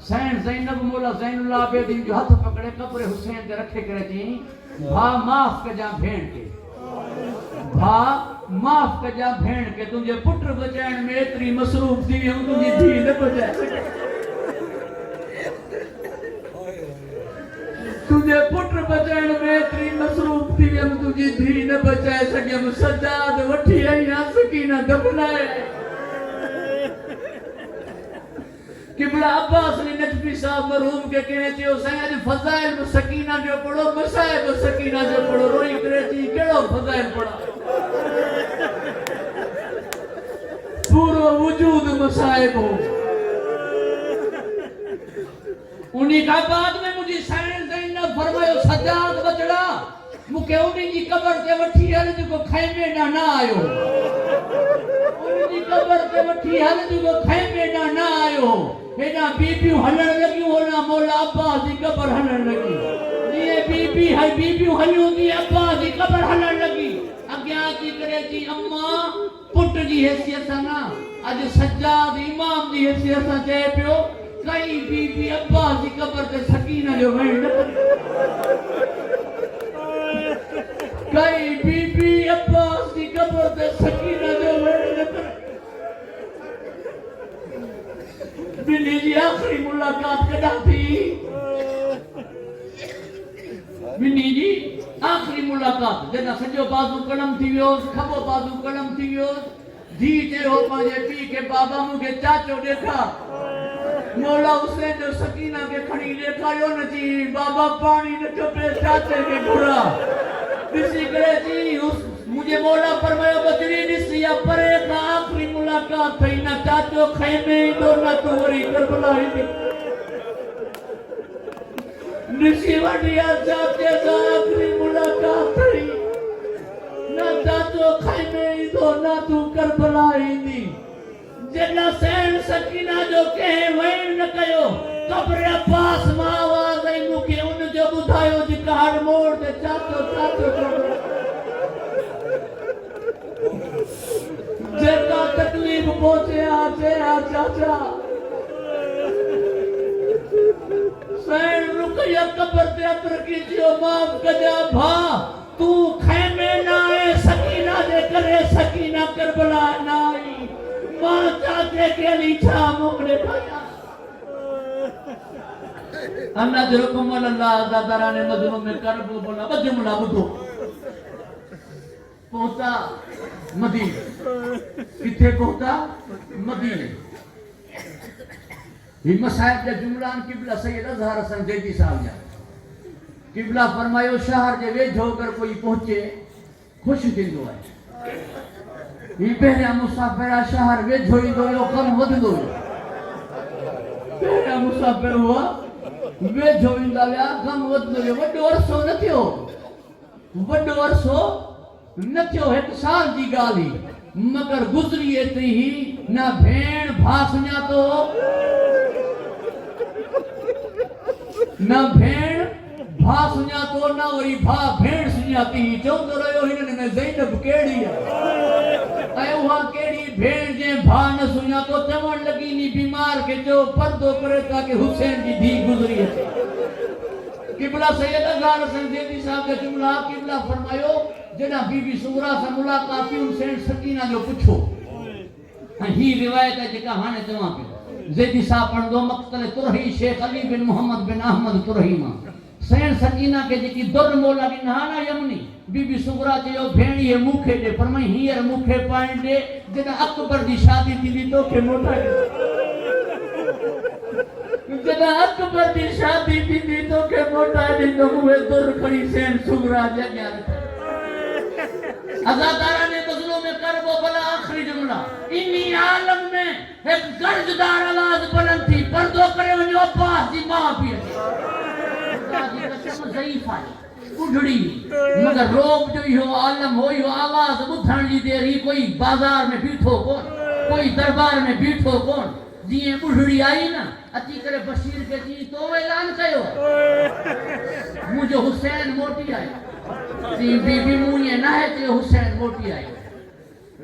سین زینب مولا زین اللہ عابدین جو ہاتھ پکڑے قبر حسین دے رکھے کرے تھی بھا معاف کجا بھیڑ کے بھا معاف کجا بھیڑ کے تجھے پٹر بچائن میں اتری مصروف تھی ہوں تجھے دھی نہ بچائے سکے تجھے پٹر بچائن میں اتری مصروف تھی ہم تجھے دھی نہ بچائے سکے ہم سجاد وٹھی آئیاں سکینہ دفنائے قبلہ عباس علی نجفی صاحب مرحوم کے کہنے تھے حسین فضائل و سکینہ جو پڑھو مصائب و سکینہ جو پڑھو روئی کرے تھی کیڑو فضائل پڑھا پورو وجود مصائب ہو انہی کا بعد میں مجھے سائن زینب فرمائے سجاد بچڑا مکہ انہی جی قبر تے وٹھی ہر جو کو خیمے نہ آئیو انہی جی قبر تے وٹھی ہر جو کو خیمے نہ آئیو اینا بی بیوں ہلن لگی ہونا مولا عباس دی قبر ہلن لگی یہ بی بیوں ہلیوں دی عباس دی قبر ہلن لگی اگیا کی کرے جی اماں پٹ جی حیثیت نا اج سجاد امام دی حیثیت چاہے پیو کئی بی عباس دی قبر تے سکینہ جو وین کئی بی عباس دی قبر تے سکینہ جو وین بلی جی آخری ملاقات کدا تھی بلی جی آخری ملاقات جنا سجو بازو کڑم تھی ویوز کھبو بازو کڑم تھی ویوز دھیتے ہو پانجے پی کے بابا مجھے چاچو دیکھا مولا حسین جو سکینہ کے کھڑی دیکھا یو نچی بابا پانی نے چپے چاچے کے گھڑا کسی کرے جی مجھے مولا فرمایا بچڑی نسیا پرے کا آخری ملاقات تھی نہ چاچو خیمے دو نہ تو وری کربلا ہی دی نسی وڈیا چاچے کا آخری ملاقات تھی نہ چاچو خیمے دو نہ تو کربلا ہی دی جنا سین سکینہ جو کہے وین نہ کہو قبر عباس ماں آواز آئی مکے ان جو بدھائیو جی کہار موڑ دے چاچو چاچو جیتا تکلیف پہنچے آجے چاچا سین رکیا قبر دے اپر کیجیو معاف کجا بھا تو خیمے نہ آئے سکینہ دے کرے سکینہ کربلا نہ آئی ماں چاچے کے لیے چھا مکڑے پایا اللہ جرکم اللہ دادران مظلوم میں کرب بولا بجملہ بدھو پہنچا مدینہ کتھے پہنچا مدینہ یہ مسائب جا جملان قبلہ سید اظہر حسن زیدی صاحب جا قبلہ فرمایو شہر جے ویج ہو کر کوئی پہنچے خوش دل دو ہے یہ پہلے مسافرہ شہر ویج ہوئی دو یو کم ود دو پہلے مسافر ہوا ویج ہوئی دو یا کم ود دو وڈو عرصو نہ تھیو وڈو عرصو نہ تھیو ایک سال جی گالی مگر گزریے تی ہی نہ بھین بھاسنیا تو نہ بھین بھاسنیا تو نہ وہی بھا بھین سنیا تی ہی چوندو رہو ہی نے زینب کیڑی ہے اے وہاں کیڑی بھین جے بھا نہ سنیا تو چمن لگی نی بیمار کے جو پردو کرے تاکہ حسین جی دھی گزریے تھی قبلہ سید اظہر حسن زیدی صاحب کے جملہ قبلہ فرمایو جنا بی بی سغرا سے ملاقاتی ان سے سکینہ جو پچھو ہی روایت ہے جکا ہانے تمہاں پہ زیدی صاحب پڑھ دو مقتل ترہی شیخ علی بن محمد بن احمد ترہی ماں سین سکینہ کے جکی در مولا کی نہانا یمنی بی بی سغرا چیو بھینی ہے موکھے دے فرمائی ہیر موکھے پائن دے جنا اکبر دی شادی دی تو کہ موٹا گئے جنا اکبر دی شادی دی تو کہ موٹا دی تو ہوئے در کھڑی سین سغرا جگہ رکھا ازاداران مظلوم کرب و بلا آخری جملہ انی عالم میں ایک گرجدار آواز بلند تھی پردو کرے ونیو عباس دی ماں بھی ہے قسم ضعیف آئی اڑھڑی مگر روب جو ہو عالم ہوئی ہو آواز بدھن لی دے رہی کوئی بازار میں بیٹھو کون کوئی دربار میں بیٹھو کون جیئے اڑھڑی آئی نا اچھی کرے بشیر کے جی تو اعلان کہو مجھے حسین موٹی آئی بی بی موئے نہ ہے تے حسین موٹی آئی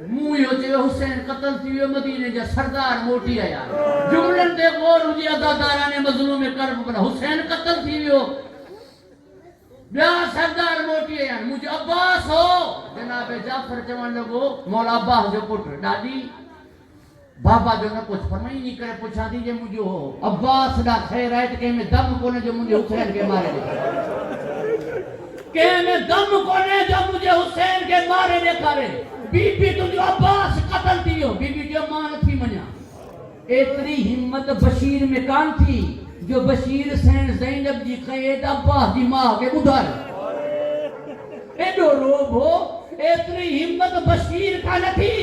موئے ہو تے حسین قتل تھی ویو مدینے جا سردار موٹی آیا جملن تے غور ہوجی عزادارانے مظلوم کرب بنا حسین قتل تھی ویو بیا سردار موٹی آیا مجھے عباس ہو جناب جعفر چوان لگو مولا عباس جو پٹر ڈاڈی بابا جو نہ کچھ فرمائی نہیں کرے پوچھا دیجئے مجھے ہو عباس دا خیر ہے کہ میں دم کونے جو مجھے حسین کے مارے دے کہ میں دم کونے جو مجھے حسین کے مارے دے کرے بی بی تو جو عباس قتل دیو بی بی جو مان تھی منیا اتنی ہمت بشیر میں کان تھی جو بشیر سین زینب جی قید عباس دی ماں کے ادھر ایڈو روب ہو اتنی ہمت بشیر کا نہ تھی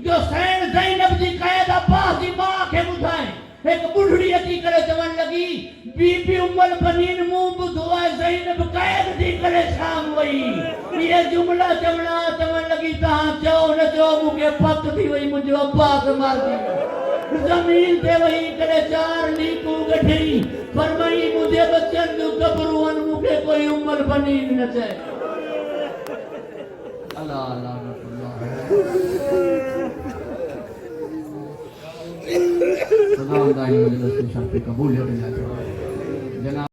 جو سین زینب جی قید عباس دی ماں کے ادھر ایک بڑھڑی اتی کرے جوان لگی بی بی ام البنین منہ بدھوائے زینب قید دی کرے شام وئی یہ جملہ جملہ جوان لگی تہاں چاو نہ چاو مجھے پک دی وئی مجھے عباس مار دی زمین تے وہی کرے چار نیکو گٹھری فرمائی مجھے بچن جو قبروان مجھے کوئی ام البنین نہ چاہے اللہ اللہ خدا دائی مجلس میں شرف قبول ہے